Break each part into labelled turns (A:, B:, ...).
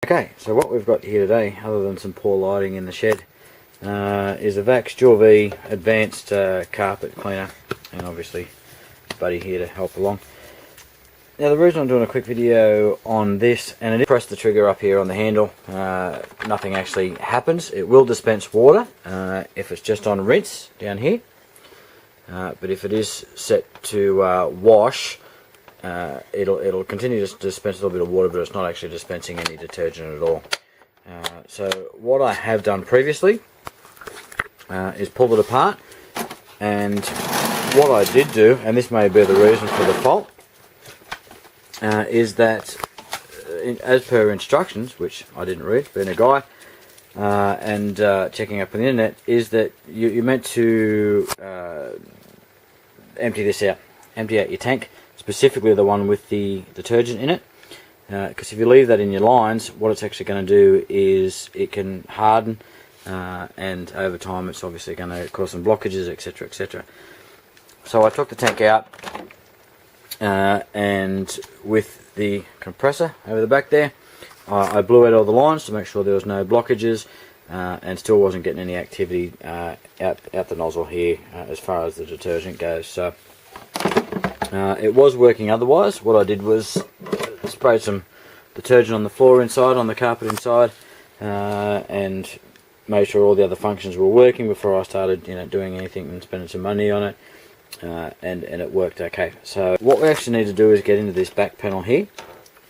A: Okay, so what we've got here today, other than some poor lighting in the shed, is a Vax Dual V Advanced Carpet Cleaner, and obviously Buddy here to help along. Now the reason I'm doing a quick video on this, and it is press the trigger up here on the handle, nothing actually happens. It will dispense water if it's just on rinse down here, but if it is set to wash, it'll continue to dispense a little bit of water, but it's not actually dispensing any detergent at all. So what I have done previously is pull it apart, and what I did do, and this may be the reason for the fault, is that as per instructions, which I didn't read, being a guy, and checking up on the internet, is that you're meant to empty this out, empty out your tank, specifically the one with the detergent in it, because if you leave that in your lines, what it's actually going to do is it can harden, and over time it's obviously going to cause some blockages, etc, etc. So I took the tank out, and with the compressor over the back there, I blew out all the lines to make sure there was no blockages, and still wasn't getting any activity out the nozzle here as far as the detergent goes. So it was working otherwise. What I did was spray some detergent on the floor inside, on the carpet inside, and made sure all the other functions were working before I started, doing anything and spending some money on it. And it worked okay. So what we actually need to do is get into this back panel here.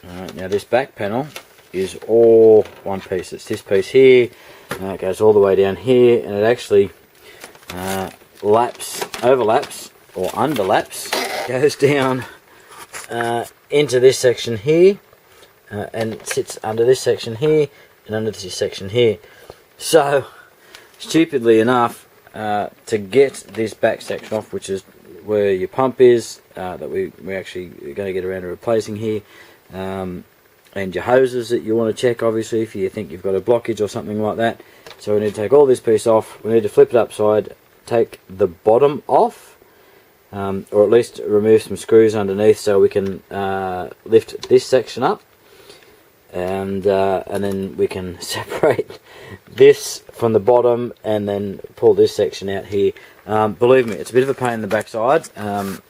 A: Now this back panel is all one piece. It's this piece here, it goes all the way down here, and it actually overlaps or underlaps, goes down into this section here, and sits under this section here and under this section here. So stupidly enough, to get this back section off, which is where your pump is, that we actually are going to get around to replacing here, and your hoses that you want to check, obviously, if you think you've got a blockage or something like that. So we need to take all this piece off, we need to flip it upside, take the bottom off, or at least remove some screws underneath so we can lift this section up, and then we can separate this from the bottom and then pull this section out here. Believe me, it's a bit of a pain in the backside. I'm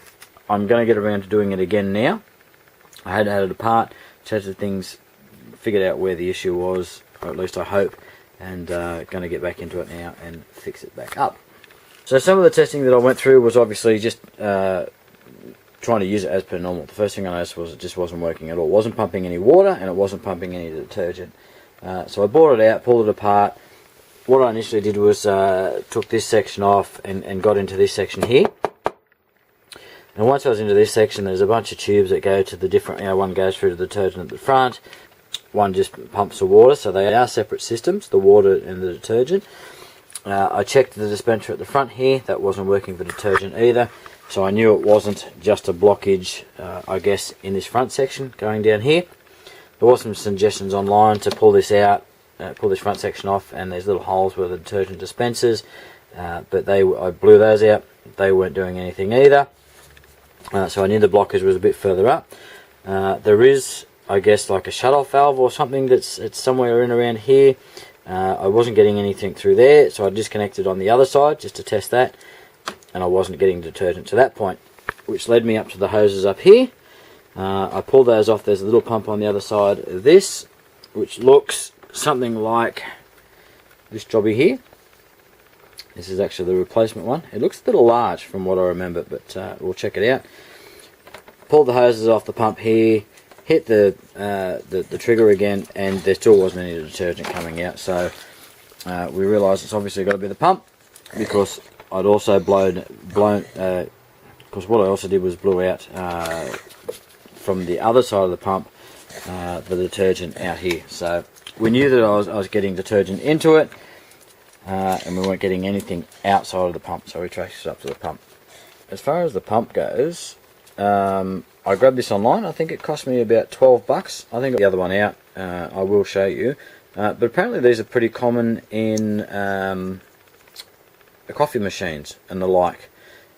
A: going to get around to doing it again now. I had it apart, tested things, figured out where the issue was, or at least I hope, and going to get back into it now and fix it back up. So some of the testing that I went through was obviously just trying to use it as per normal. The first thing I noticed was it just wasn't working at all. It wasn't pumping any water, and it wasn't pumping any detergent. So I brought it out, pulled it apart. What I initially did was took this section off and got into this section here. And once I was into this section, there's a bunch of tubes that go to the different, one goes through to the detergent at the front, one just pumps the water, so they are separate systems, the water and the detergent. I checked the dispenser at the front here, that wasn't working for detergent either, so I knew it wasn't just a blockage, I guess, in this front section going down here. There was some suggestions online to pull this out, pull this front section off, and there's little holes where the detergent dispenses, but I blew those out, they weren't doing anything either. So I knew the blockage was a bit further up. There is, I guess, like a shut-off valve or something it's somewhere in around here. I wasn't getting anything through there, so I disconnected on the other side just to test that, and I wasn't getting detergent to that point, which led me up to the hoses up here. I pulled those off. There's a little pump on the other side of this, which looks something like this jobby here. This is actually the replacement one. It looks a little large from what I remember, but we'll check it out. Pulled the hoses off the pump here, hit the trigger again, and there still wasn't any detergent coming out. So we realised it's obviously got to be the pump, because I'd also blown. Because what I also did was blew out from the other side of the pump the detergent out here. So we knew that I was getting detergent into it. And we weren't getting anything outside of the pump, so we traced it up to the pump. As far as the pump goes, I grabbed this online. I think it cost me about 12 bucks. I think the other one out, I will show you. But apparently these are pretty common in the coffee machines and the like.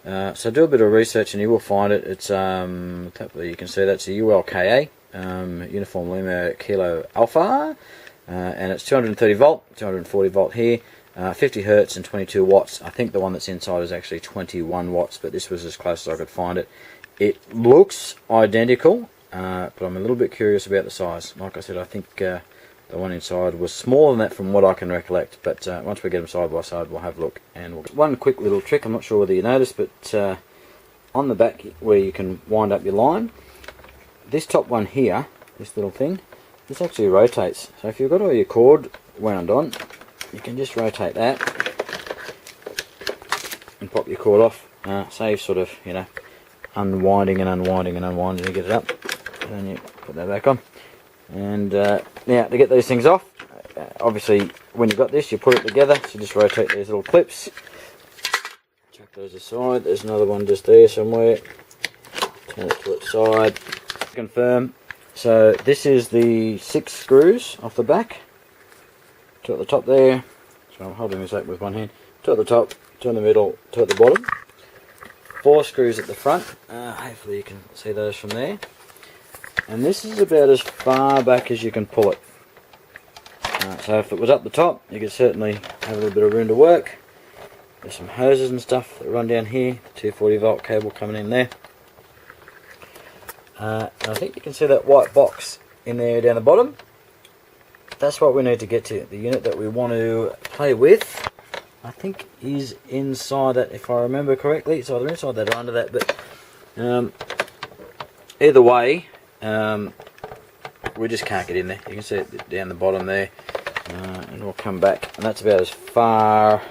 A: So do a bit of research and you will find it. It's hopefully you can see that's a ULKA Uniform Lima Kilo Alpha, and it's 230 volt, 240 volt here, 50 hertz and 22 watts. I think the one that's inside is actually 21 watts, but this was as close as I could find it. It looks identical, but I'm a little bit curious about the size. Like I said, I think the one inside was smaller than that from what I can recollect, but once we get them side by side, we'll have a look. And we'll get one quick little trick, I'm not sure whether you noticed, but on the back where you can wind up your line, this top one here, this little thing, this actually rotates. So if you've got all your cord wound on, you can just rotate that and pop your cord off. Save sort of, you know, unwinding and unwinding and unwinding to get it up. And then you put that back on. And now to get these things off, obviously when you've got this, you put it together. So just rotate these little clips. Chuck those aside. There's another one just there somewhere. Turn it to its side. Confirm. So this is the 6 screws off the back. 2 at the top there. So I'm holding this up with one hand. 2 at the top, 2 in the middle, 2 at the bottom. 4 screws at the front. Hopefully you can see those from there. And this is about as far back as you can pull it. So if it was up the top, you could certainly have a little bit of room to work. There's some hoses and stuff that run down here. 240 volt cable coming in there. And I think you can see that white box in there down the bottom. That's what we need to get to. The unit that we want to play with, I think, is inside that, if I remember correctly. It's either inside that or under that, but either way, we just can't get in there. You can see it down the bottom there, and we'll come back, and that's about as far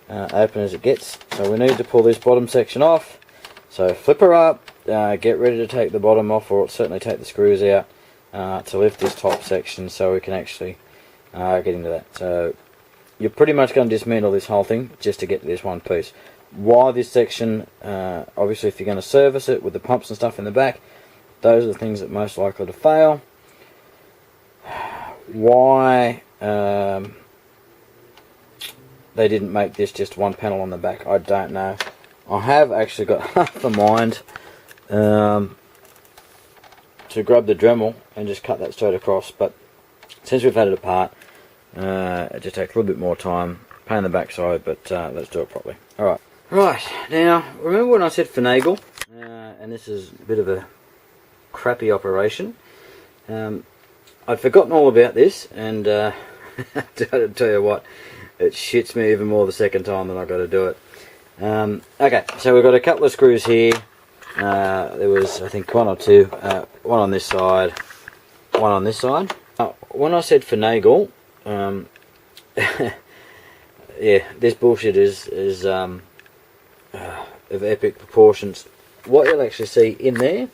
A: open as it gets. So we need to pull this bottom section off. So flip her up, get ready to take the bottom off, or certainly take the screws out to lift this top section so we can actually get into that. So you're pretty much going to dismantle this whole thing just to get to this one piece. Why this section? Obviously if you're going to service it with the pumps and stuff in the back, those are the things that are most likely to fail. Why they didn't make this just one panel on the back, I don't know. I have actually got half a mind to grab the Dremel and just cut that straight across, but since we've had it apart, it just takes a little bit more time, pain in the backside, but let's do it properly. Alright, right, now remember when I said finagle, and this is a bit of a crappy operation. I'd forgotten all about this, and I tell you what, it shits me even more the second time that I got to do it. Okay, so we've got a couple of screws here. There was, I think, 1 or 2. One on this side, one on this side. When I said finagle, yeah, this bullshit is of epic proportions. What you'll actually see in there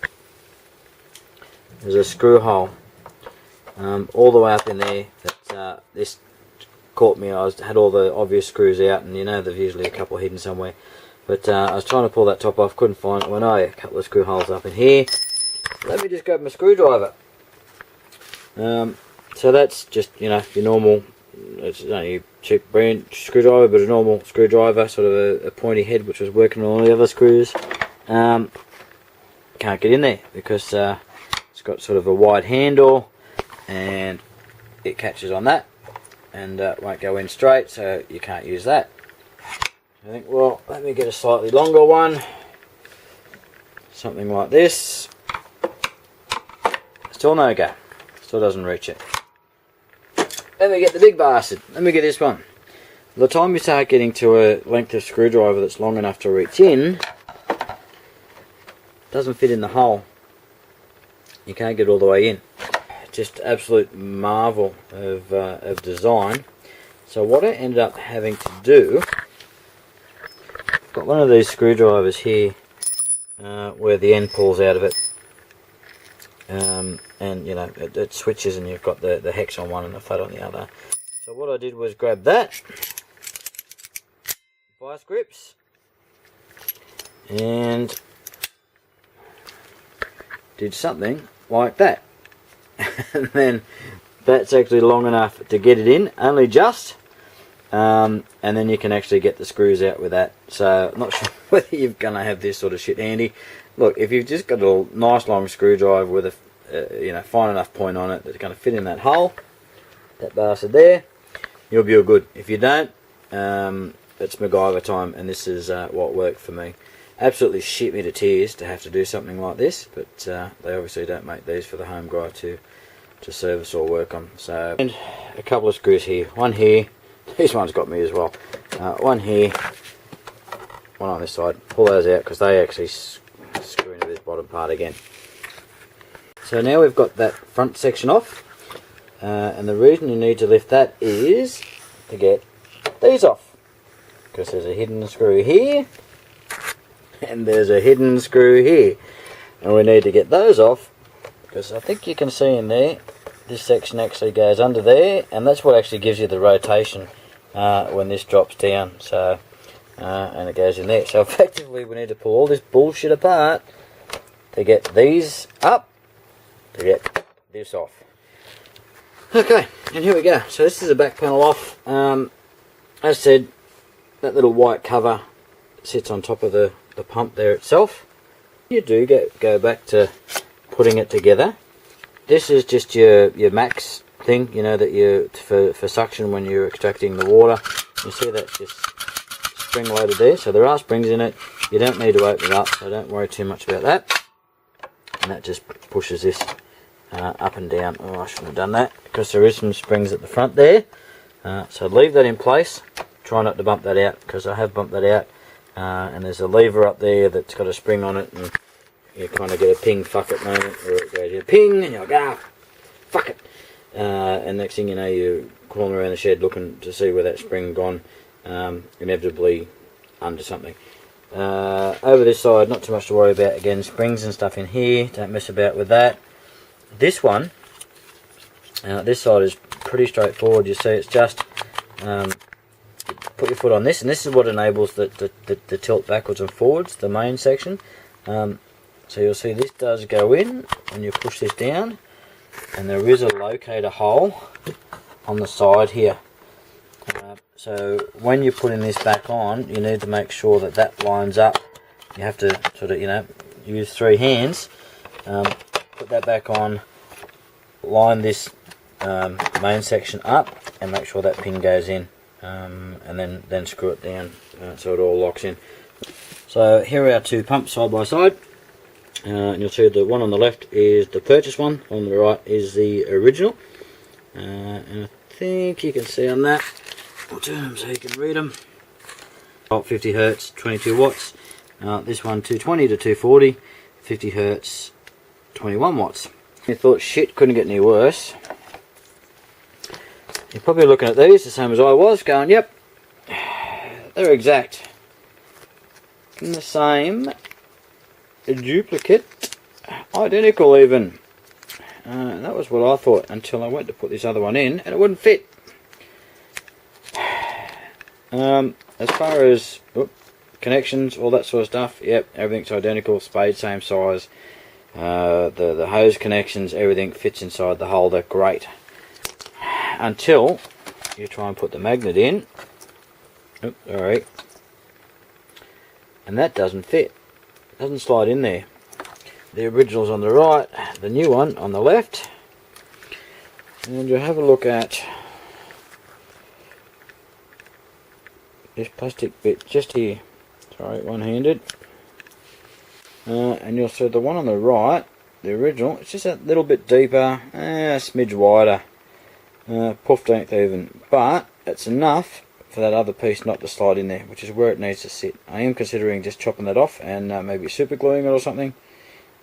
A: is a screw hole all the way up in there. That this caught me. I had all the obvious screws out, and you know there's usually a couple hidden somewhere. But I was trying to pull that top off, couldn't find it. Well, no, a couple of screw holes up in here. Let me just grab my screwdriver. So that's just, you know, your normal, it's not your cheap brand screwdriver, but a normal screwdriver, sort of a pointy head, which was working on all the other screws. Can't get in there because it's got sort of a wide handle, and it catches on that, and won't go in straight, so you can't use that. I think, well, let me get a slightly longer one, something like this. Still no go, still doesn't reach it. Let me get the big bastard, let me get this one. By the time you start getting to a length of screwdriver that's long enough to reach in, it doesn't fit in the hole. You can't get all the way in. Just absolute marvel of design. So what I ended up having to do, I've got one of these screwdrivers here where the end pulls out of it, and you know it switches, and you've got the hex on one and the flat on the other. So what I did was grab that vice grips and did something like that. And then that's actually long enough to get it in, only just, and then you can actually get the screws out with that. So I'm not sure whether you're going to have this sort of shit handy. Look, if you've just got a nice long screwdriver with you know, fine enough point on it that's going to fit in that hole, that bastard there, you'll be all good. If you don't, it's MacGyver time, and this is what worked for me. Absolutely shit me to tears to have to do something like this, but they obviously don't make these for the home guy to service or work on. So, and a couple of screws here, one here, these ones got me as well, one here, one on this side. Pull those out because they actually screw into this bottom part again. So now we've got that front section off, and the reason you need to lift that is to get these off, because there's a hidden screw here and there's a hidden screw here, and we need to get those off because I think you can see in there this section actually goes under there, and that's what actually gives you the rotation when this drops down. So and it goes in there. So effectively we need to pull all this bullshit apart to get these up, to get this off. Okay, and here we go. So this is the back panel off. As I said, that little white cover sits on top of the pump there itself. You do go back to putting it together. This is just your max thing, you know, that you for suction when you're extracting the water. You see that's just spring loaded there, so there are springs in it. You don't need to open it up, so don't worry too much about that. And that just pushes this up and down. Oh, I shouldn't have done that because there is some springs at the front there. So leave that in place. Try not to bump that out because I have bumped that out. And there's a lever up there that's got a spring on it, and you kind of get a ping fuck it moment where it goes, you ping, and you're like, ah, fuck it. And next thing you know, you're crawling around the shed looking to see where that spring gone, inevitably under something. Over this side, not too much to worry about. Again, springs and stuff in here, don't mess about with that. This one, this side is pretty straightforward. You see, it's just put your foot on this, and this is what enables the tilt backwards and forwards, the main section. So you'll see this does go in when you push this down, and there is a locator hole on the side here. So when you're putting this back on, you need to make sure that that lines up. You have to sort of, you know, use 3 hands, put that back on, line this main section up, and make sure that pin goes in, and then screw it down so it all locks in. So here are our 2 pumps side by side, and you'll see the one on the left is the purchase one, on the right is the original, and I think you can see on that, I'll turn them so you can read them. 50 Hertz, 22 watts. This one 220 to 240, 50 Hertz, 21 watts. You thought shit couldn't get any worse. You're probably looking at these the same as I was, going, yep, they're exact. In the same, duplicate, identical even. That was what I thought until I went to put this other one in and it wouldn't fit. As far as connections, all that sort of stuff, yep, everything's identical, spade same size. The hose connections, everything fits inside the holder, great. Until you try and put the magnet in. Oops, alright. And that doesn't fit. It doesn't slide in there. The original's on the right, the new one on the left. And you have a look at this plastic bit just here. Sorry, one-handed. And you'll see the one on the right, the original, it's just a little bit deeper, a smidge wider. 15th even, but it's enough for that other piece not to slide in there, which is where it needs to sit. I am considering just chopping that off and maybe super gluing it or something.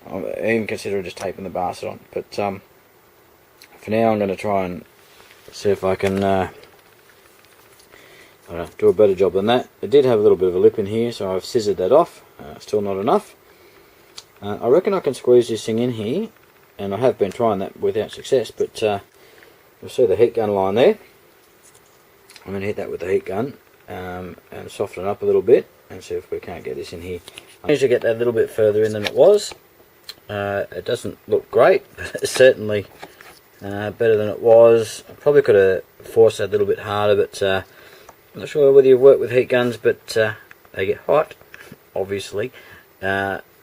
A: I'm even considering just taping the bastard on, but for now I'm going to try and see if I can do a better job than that. It did have a little bit of a lip in here, so I've scissored that off. Still not enough. I reckon I can squeeze this thing in here, and I have been trying that without success, but you'll see the heat gun line there. I'm going to hit that with the heat gun and soften it up a little bit and see if we can't get this in here. I managed to get that a little bit further in than it was. It doesn't look great, but it's certainly better than it was. I probably could have forced that a little bit harder, but I'm not sure whether you've worked with heat guns, but they get hot, obviously.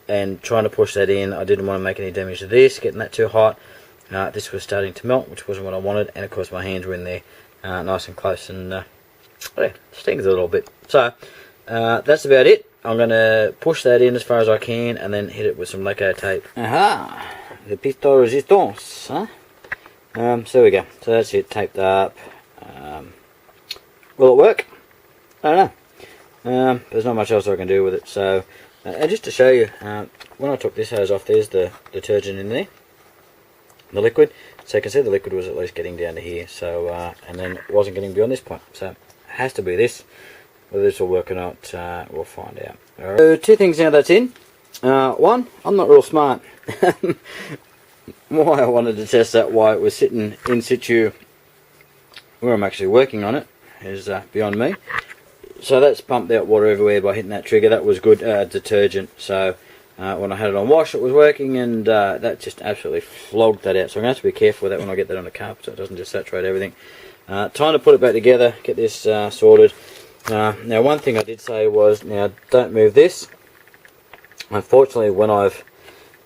A: and trying to push that in, I didn't want to make any damage to this, getting that too hot. This was starting to melt, which wasn't what I wanted, and of course my hands were in there nice and close, and yeah, stings a little bit. So that's about it. I'm going to push that in as far as I can and then hit it with some lacquer tape. Aha! The pistol resistance, huh? So there we go. So that's it, taped up. Will it work? I don't know. There's not much else I can do with it. So, and just to show you, when I took this hose off, there's the detergent in there, the liquid. So you can see the liquid was at least getting down to here. So, and then it wasn't getting beyond this point. So it has to be this. Whether this will work or not, we'll find out. Right. So 2 things now that's in. 1, I'm not real smart. Why I wanted to test that, why it was sitting in situ where I'm actually working on it, is beyond me. So that's pumped out water everywhere by hitting that trigger. That was good detergent. So when I had it on wash, it was working, and that just absolutely flogged that out. So I'm going to have to be careful with that when I get that on the carpet, so it doesn't just saturate everything. Time to put it back together, get this sorted. Now one thing I did say was, now don't move this. Unfortunately, when I've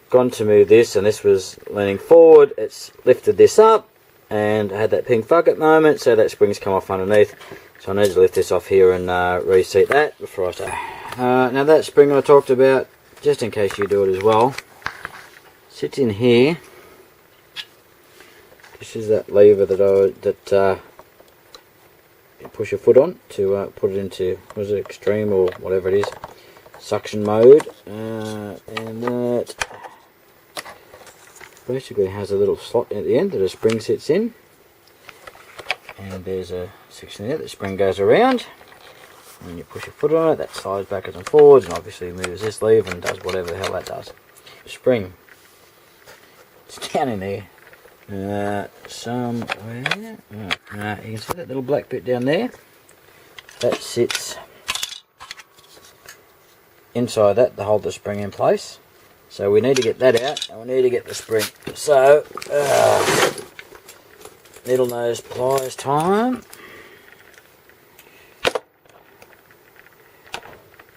A: gone to move this and this was leaning forward, it's lifted this up and I had that ping fuck it moment, so that spring's come off underneath. So I need to lift this off here and reseat that before I start. Now that spring I talked about, just in case you do it as well, sits in here. This is that lever that you push your foot on to put it into, what is it, extreme or whatever it is, suction mode, and that basically has a little slot at the end that a spring sits in, and there's a section there that the spring goes around, and you push your foot on it, that slides backwards and forwards, and obviously moves this lever and does whatever the hell that does. The spring, it's down in there. Somewhere. You can see that little black bit down there. That sits inside that to hold the spring in place. So we need to get that out, and we need to get the spring. So needle nose pliers time.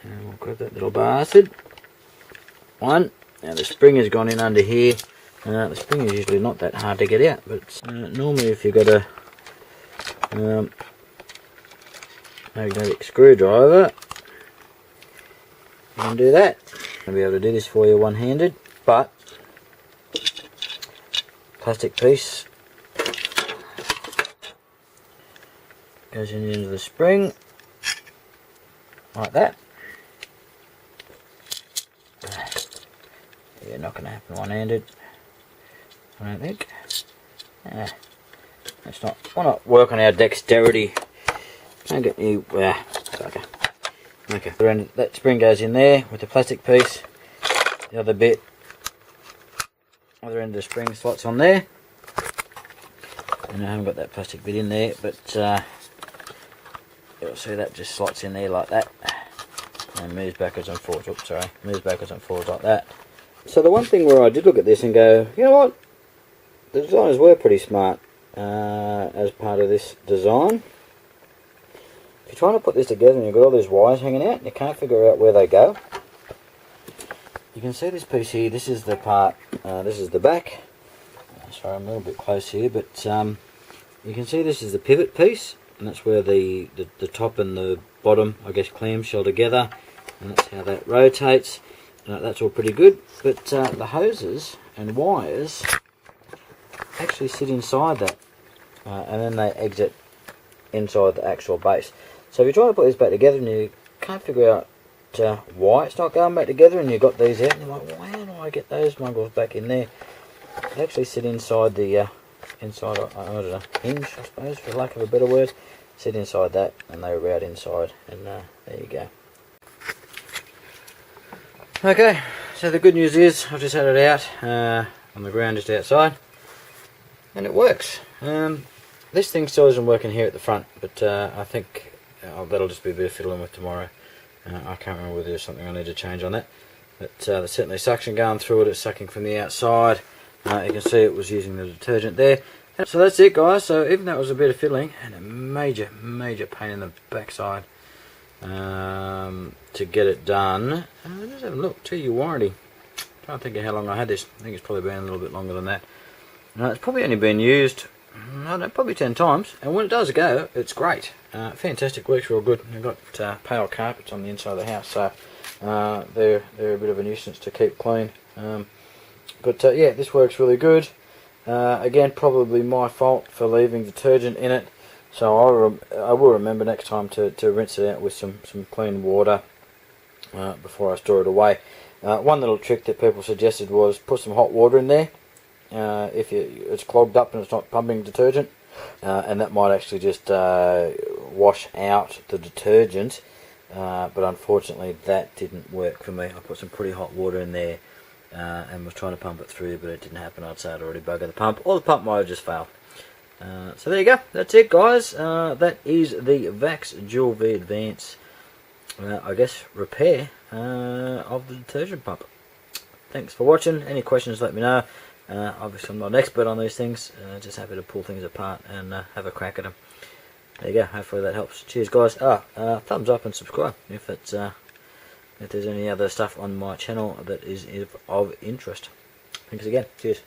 A: And we'll grab that little bastard. 1. Now the spring has gone in under here. The spring is usually not that hard to get out, but normally if you've got a magnetic screwdriver, you can do that. I'll be able to do this for you one-handed, but plastic piece goes in the end of the spring, like that. Yeah, not going to happen one-handed, I don't think. Let's not. Why not work on our dexterity? Don't get you. Okay. Okay. That spring goes in there with the plastic piece. The other bit, other end of the spring slots on there. And I haven't got that plastic bit in there, but you'll see that just slots in there like that, and moves backwards and forwards. Oops, sorry, moves backwards and forwards like that. So the one thing where I did look at this and go, you know what? The designers were pretty smart as part of this design. If you're trying to put this together and you've got all these wires hanging out and you can't figure out where they go, you can see this piece here. This is the part, this is the back. Sorry, I'm a little bit close here, but you can see this is the pivot piece, and that's where the top and the bottom, I guess, clamshell together, and that's how that rotates. That's all pretty good, but the hoses and wires actually sit inside that, and then they exit inside the actual base. So if you try to put this back together and you can't figure out why it's not going back together, and you've got these out and you're like, well, how do I get those muggles back in there? They actually sit inside the inside, I don't know, hinge, I suppose, for lack of a better word. Sit inside that, and they route inside, and there you go. Okay, so the good news is I've just had it out on the ground just outside, and it works. This thing still isn't working here at the front, but I think that'll just be a bit of fiddling with tomorrow. I can't remember whether there's something I need to change on that, but there's certainly suction going through it. It's sucking from the outside. You can see it was using the detergent there. So that's it, guys. So even though it was a bit of fiddling and a major pain in the backside to get it done, let's have a look. 2-year warranty. Can't think of how long I had this. I think it's probably been a little bit longer than that. It's probably only been used, I don't know, probably 10 times. And when it does go, it's great. Fantastic, works real good. I've got pale carpets on the inside of the house, so they're a bit of a nuisance to keep clean. But yeah, this works really good. Again, probably my fault for leaving detergent in it. So I will remember next time to rinse it out with some clean water before I store it away. One little trick that people suggested was put some hot water in there if it's clogged up and it's not pumping detergent, and that might actually just wash out the detergent, but unfortunately that didn't work for me. I put some pretty hot water in there and was trying to pump it through, but it didn't happen. I'd say I'd already buggered the pump, or the pump might have just failed. So there you go, that's it guys. That is the Vax Dual V Advance, I guess, repair of the detergent pump. Thanks for watching. Any questions, let me know. Obviously I'm not an expert on these things, just happy to pull things apart and have a crack at them. There you go, hopefully that helps. Cheers guys. Thumbs up and subscribe if there's any other stuff on my channel that is of interest. Thanks again. Cheers.